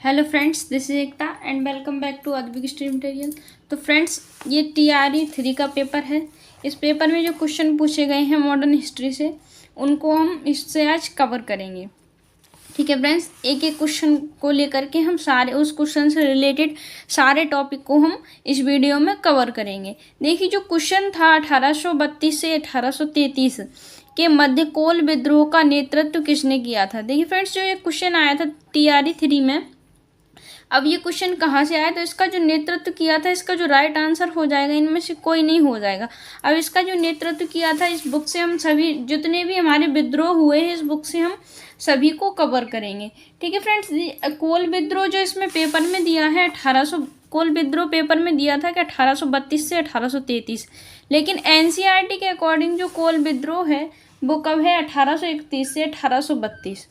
Hello friends, this is Ekta and welcome back to Advik study material. तो friends, ये TRE 3 का paper है। इस पेपर में जो क्वेश्चन पूछे गए हैं मॉडर्न हिस्ट्री से, उनको हम इससे आज कवर करेंगे। ठीक है फ्रेंड्स, एक एक क्वेश्चन को लेकर के हम सारे उस क्वेश्चन से रिलेटेड सारे टॉपिक को हम इस वीडियो में कवर करेंगे। देखिए, जो क्वेश्चन था 1832 से 1833 के मध्य कोल विद्रोह का नेतृत्व किसने किया था। देखिए फ्रेंड्स, जो ये क्वेश्चन आया था TRE 3 में, अब ये क्वेश्चन कहाँ से आया, तो इसका जो नेतृत्व किया था, इसका जो राइट आंसर हो जाएगा, इनमें से कोई नहीं हो जाएगा। अब इसका जो नेतृत्व किया था, इस बुक से हम सभी जितने भी हमारे विद्रोह हुए हैं, इस बुक से हम सभी को कवर करेंगे। ठीक है फ्रेंड्स, कोल विद्रोह जो इसमें पेपर में दिया है 1800, कोल विद्रोह पेपर में दिया था कि 1832 से 1833, लेकिन NCERT के अकॉर्डिंग जो कोल विद्रोह है वो कब है, 1831 से 1832।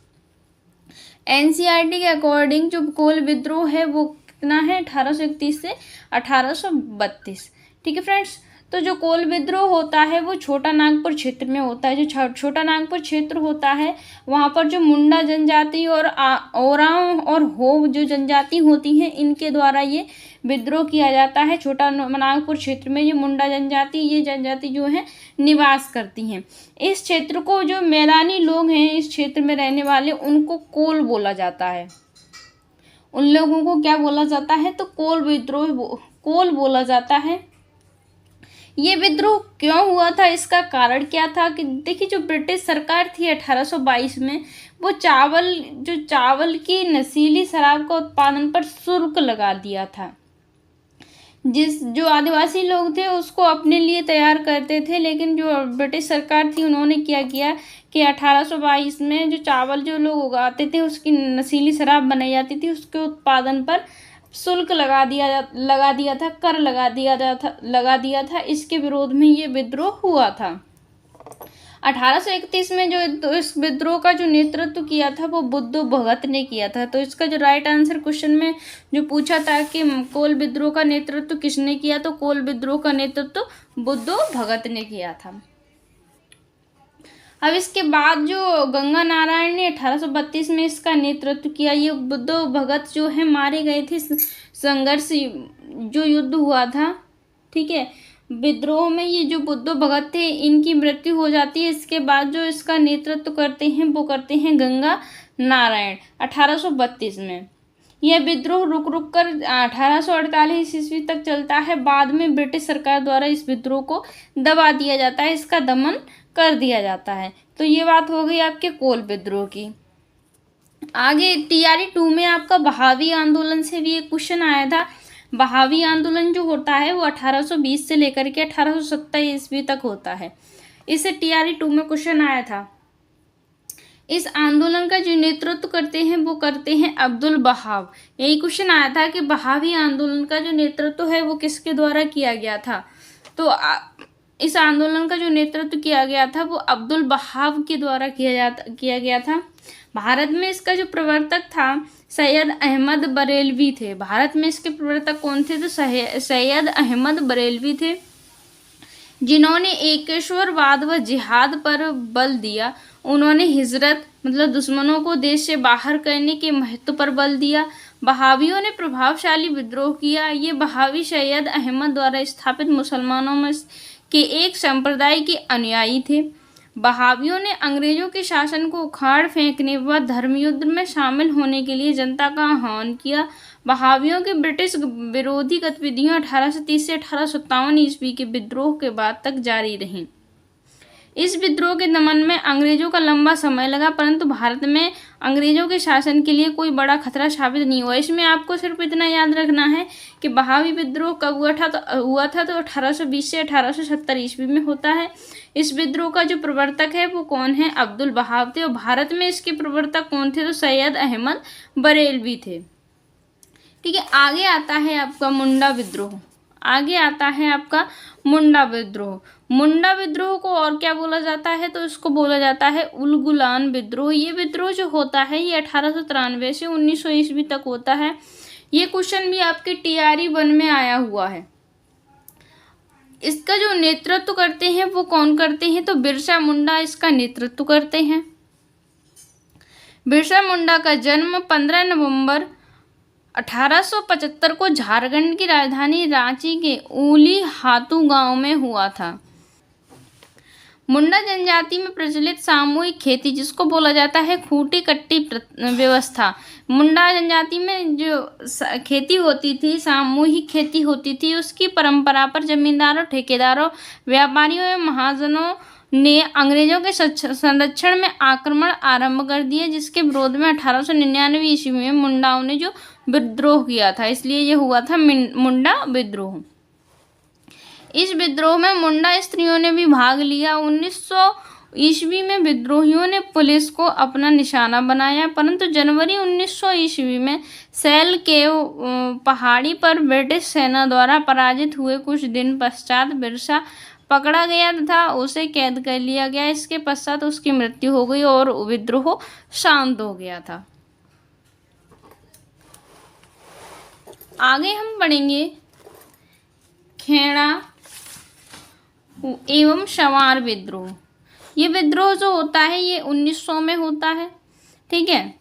NCERT के अकॉर्डिंग जो कोल विद्रोह है वो कितना है, 1831 से 1832। ठीक है फ्रेंड्स, तो जो कोल विद्रोह होता है वो छोटा नागपुर क्षेत्र में होता है। जो छोटा नागपुर क्षेत्र होता है, वहाँ पर जो मुंडा जनजाति और ओरांव और हो जो जनजाति होती हैं, इनके द्वारा ये विद्रोह किया जाता है। छोटा नागपुर क्षेत्र में ये मुंडा जनजाति, ये जनजाति जो है निवास करती हैं। इस क्षेत्र को जो मैदानी लोग हैं, इस क्षेत्र में रहने वाले, उनको कोल बोला जाता है। उन लोगों को क्या बोला जाता है, तो कोल विद्रोह कोल बोला जाता है। ये विद्रोह क्यों हुआ था, इसका कारण क्या था कि देखिए, जो ब्रिटिश सरकार थी 1822 में, वो चावल की नशीली शराब का उत्पादन पर शुल्क लगा दिया था। जो आदिवासी लोग थे उसको अपने लिए तैयार करते थे, लेकिन जो ब्रिटिश सरकार थी उन्होंने क्या किया कि 1822 में जो चावल जो लोग उगाते थे, उसकी नशीली शराब बनाई जाती थी, उसके उत्पादन पर शुल्क लगा दिया था, कर लगा दिया था। इसके विरोध में ये विद्रोह हुआ था। 1831 में जो इस विद्रोह का जो नेतृत्व किया था वो बुद्धू भगत ने किया था। तो इसका जो राइट आंसर क्वेश्चन में जो पूछा था कि कोल विद्रोह का नेतृत्व किसने किया, तो कोल विद्रोह का नेतृत्व बुद्धू भगत ने किया था। अब इसके बाद जो गंगा नारायण ने 1832 में इसका नेतृत्व किया। ये बुद्धू भगत जो है मारे गए थे संघर्ष जो युद्ध हुआ था। ठीक है, विद्रोह में ये जो बुद्धू भगत थे, इनकी मृत्यु हो जाती है। इसके बाद जो इसका नेतृत्व करते हैं वो करते हैं गंगा नारायण 1832 में। यह विद्रोह रुक कर 1848 ईस्वी तक चलता है। बाद में ब्रिटिश सरकार द्वारा इस विद्रोह को दबा दिया जाता है, इसका दमन कर दिया जाता है। तो ये बात हो गई आपके कोल विद्रोह की। आगे TRE 2 में आपका बहावी आंदोलन से भी एक क्वेश्चन आया था। बहावी आंदोलन जो होता है वो 1820 से लेकर के 1870 ईस्वी तक होता है। इससे TRE 2 में क्वेश्चन आया था। इस आंदोलन का जो नेतृत्व करते हैं वो करते हैं अब्दुल बहाव। यही क्वेश्चन आया था कि बहावी आंदोलन का जो नेतृत्व है वो किसके द्वारा किया गया था। तो इस आंदोलन का जो नेतृत्व किया गया था वो अब्दुल बहाव के द्वारा किया गया था। भारत में इसका जो प्रवर्तक था सैयद अहमद बरेलवी थे। भारत में इसके प्रवर्तक कौन थे, तो सैयद अहमद बरेलवी थे, जिन्होंने एकेश्वरवाद व जिहाद पर बल दिया। उन्होंने हिजरत मतलब दुश्मनों को देश से बाहर करने के महत्व पर बल दिया। बहावियों ने प्रभावशाली विद्रोह किया। ये बहावी सैयद अहमद द्वारा स्थापित मुसलमानों में के एक संप्रदाय के अनुयायी थे। बहावियों ने अंग्रेजों के शासन को उखाड़ फेंकने व धर्मयुद्ध में शामिल होने के लिए जनता का आह्वान किया। बहावियों की ब्रिटिश विरोधी गतिविधियां 1830 से 1857 ईस्वी के विद्रोह के बाद तक जारी रहीं। इस विद्रोह के दमन में अंग्रेजों का लंबा समय लगा, परंतु भारत में अंग्रेजों के शासन के लिए कोई बड़ा खतरा साबित नहीं हुआ। इसमें आपको सिर्फ इतना याद रखना है कि बहावी विद्रोह कब हुआ था, तो 1820 से 1870 ईस्वी में होता है। इस विद्रोह का जो प्रवर्तक है वो कौन है, अब्दुल बहाव थे। और भारत में इसके प्रवर्तक कौन थे, तो सैयद अहमद बरेलवी थे। ठीक है, आगे आता है आपका मुंडा विद्रोह। मुंडा विद्रोह को और क्या बोला जाता है, तो इसको बोला जाता है उलगुलान विद्रोह। ये विद्रोह जो होता है ये 1893 से 1900 ईस्वी तक होता है। ये क्वेश्चन भी आपके TRE 1 में आया हुआ है। इसका जो नेतृत्व करते हैं वो कौन करते हैं, तो बिरसा मुंडा इसका नेतृत्व करते हैं। बिरसा मुंडा का जन्म 15 नवंबर 1875 को झारखंड की राजधानी रांची के ऊली हातू गांव में हुआ था। मुंडा जनजाति में प्रचलित सामूहिक खेती, जिसको बोला जाता है खूंटी कट्टी व्यवस्था। मुंडा जनजाति में जो खेती होती थी, सामूहिक खेती होती थी, उसकी परंपरा पर जमींदारों, ठेकेदारों, व्यापारियों एवं महाजनों ने अंग्रेजों के संरक्षण में आक्रमण आरंभ कर दिए, जिसके विरोध में 1899 ईस्वी में मुंडाओं ने जो विद्रोह किया था, इसलिए ये हुआ था मुंडा विद्रोह। इस विद्रोह में मुंडा स्त्रियों ने भी भाग लिया। 1900 ईस्वी में विद्रोहियों ने पुलिस को अपना निशाना बनाया, परंतु जनवरी 1900 ईस्वी में सैल के पहाड़ी पर ब्रिटिश सेना द्वारा पराजित हुए कुछ दिन पश्चात बिरसा पकड़ा गया तथा उसे कैद कर लिया गया। इसके पश्चात उसकी मृत्यु हो गई और विद्रोह शांत हो गया था। आगे हम पढ़ेंगे खेड़ा एवं सवार विद्रोह। ये विद्रोह जो होता है ये 1900 में होता है, ठीक है।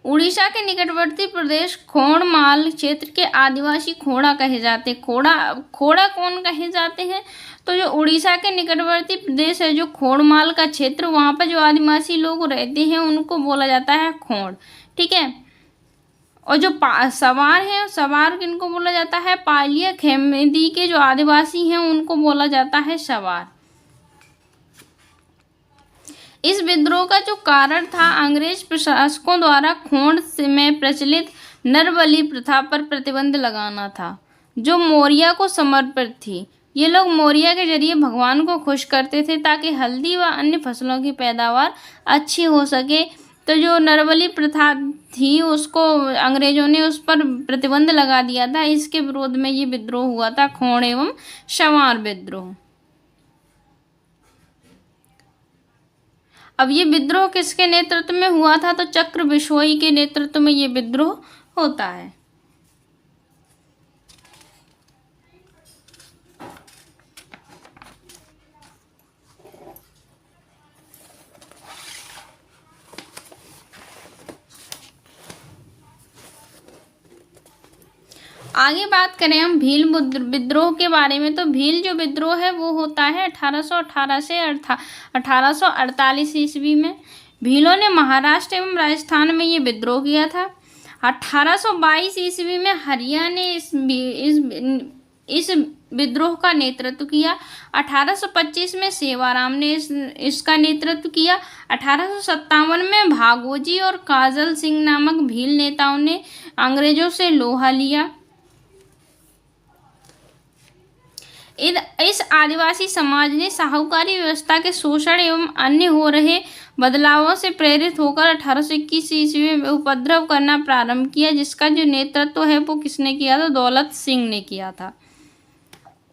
उड़ीसा के निकटवर्ती प्रदेश खोड़माल क्षेत्र के आदिवासी खोड़ा कहे जाते हैं। खोड़ा कौन कहे जाते हैं? तो जो उड़ीसा के निकटवर्ती प्रदेश है, जो खोड़माल का क्षेत्र, वहाँ पर जो आदिवासी लोग रहते हैं उनको बोला जाता है खोड़, ठीक है। और जो सवार हैं, सवार किनको बोला जाता है? पालिया खेमेदी के जो आदिवासी हैं उनको बोला जाता है सवार। इस विद्रोह का जो कारण था, अंग्रेज प्रशासकों द्वारा खोड़ में प्रचलित नरबलि प्रथा पर प्रतिबंध लगाना था, जो मौर्य को समर्पित थी। ये लोग मौर्य के जरिए भगवान को खुश करते थे ताकि हल्दी व अन्य फसलों की पैदावार अच्छी हो सके। तो जो नरबलि प्रथा थी उसको अंग्रेजों ने उस पर प्रतिबंध लगा दिया था। इसके विरोध में ये विद्रोह हुआ था, खोड़ एवं सवार विद्रोह। अब ये विद्रोह किसके नेतृत्व में हुआ था? तो चक्र बिश्नोई के नेतृत्व में ये विद्रोह होता है। आगे बात करें हम भील विद्रोह के बारे में, तो भील जो विद्रोह है वो होता है 1818 से 1848 ईस्वी में। भीलों ने महाराष्ट्र एवं राजस्थान में ये विद्रोह किया था। 1822 ईस्वी में हरिया ने इस विद्रोह का नेतृत्व किया। 1825 में सेवाराम ने इसका नेतृत्व किया। 1857 में भागोजी और काजल सिंह नामक भील नेताओं ने अंग्रेजों से लोहा लिया। इस आदिवासी समाज ने साहूकारी व्यवस्था के शोषण एवं अन्य हो रहे बदलावों से प्रेरित होकर 1821 ईस्वी में उपद्रव करना प्रारंभ किया, जिसका जो नेतृत्व है वो किसने किया था? दौलत सिंह ने किया था।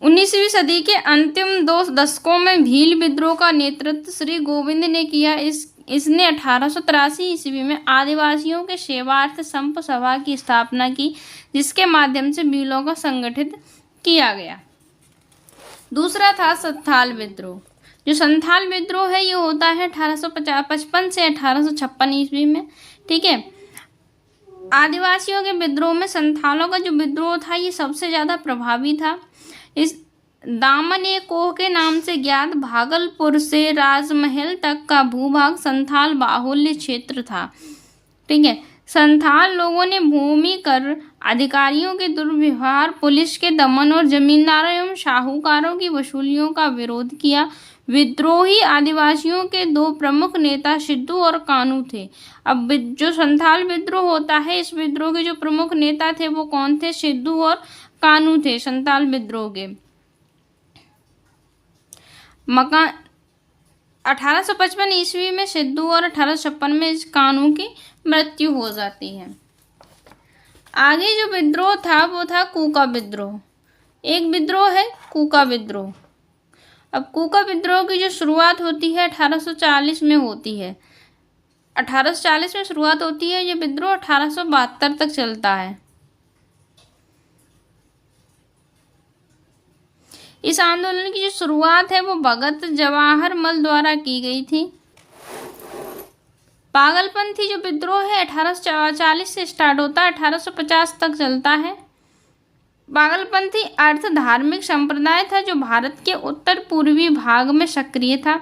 19वीं सदी के अंतिम 2 दशकों में भील विद्रोह का नेतृत्व श्री गोविंद ने किया। इसने 1883 ईस्वी में आदिवासियों के सेवार्थ संप सभा की स्थापना की, जिसके माध्यम से भीलों को संगठित किया गया। दूसरा था संथाल विद्रोह। जो संथाल विद्रोह है ये होता है 1855 से 1856 ईस्वी में, ठीक है। आदिवासियों के विद्रोह में संथालों का जो विद्रोह था ये सबसे ज़्यादा प्रभावी था। इस दामन ए कोह के नाम से ज्ञात भागलपुर से राजमहल तक का भूभाग संथाल बाहुल्य क्षेत्र था, ठीक है। संथाल लोगों ने भूमि कर, अधिकारियों के दुर्व्यवहार, पुलिस के दमन और जमींदारों एवं साहूकारों की वसूलियों का विरोध किया। विद्रोही आदिवासियों के 2 प्रमुख नेता सिद्धू और कानू थे। अब जो संथाल विद्रोह होता है, इस विद्रोह के जो प्रमुख नेता थे वो कौन थे? सिद्धू और कानू थे संथाल विद्रोह के। 1855 ईस्वी में सिद्धू और 1856 में इस कानू की मृत्यु हो जाती है। आगे जो विद्रोह था वो था कूका विद्रोह। एक विद्रोह है कूका विद्रोह। अब कूका विद्रोह की जो शुरुआत होती है 1840 में होती है। 1840 में शुरुआत होती है। ये विद्रोह 1872 तक चलता है। इस आंदोलन की जो शुरुआत है वो भगत जवाहर मल द्वारा की गई थी। पागलपंथी जो विद्रोह है 1840 से स्टार्ट होता है, 1850 तक चलता है। पागलपंथी अर्थ धार्मिक संप्रदाय था जो भारत के उत्तर पूर्वी भाग में सक्रिय था।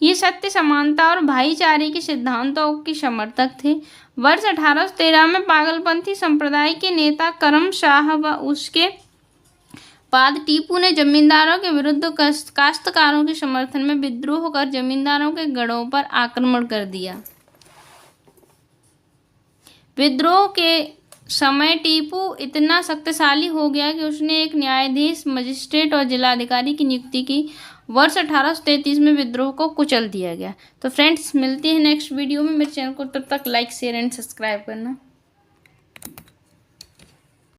ये सत्य, समानता और भाईचारे के सिद्धांतों के समर्थक थे। वर्ष 1813 में पागलपंथी संप्रदाय के नेता करम शाह व उसके बाद टीपू ने जमींदारों के विरुद्ध काश्तकारों के समर्थन में विद्रोह कर जमींदारों के गढ़ों पर आक्रमण कर दिया। विद्रोह के समय टीपू इतना शक्तिशाली हो गया कि उसने एक न्यायाधीश, मजिस्ट्रेट और जिलाधिकारी की नियुक्ति की। वर्ष 1833 में विद्रोह को कुचल दिया गया। तो फ्रेंड्स, मिलते हैं नेक्स्ट वीडियो में। मेरे चैनल को तब तक लाइक, शेयर एंड सब्सक्राइब करना।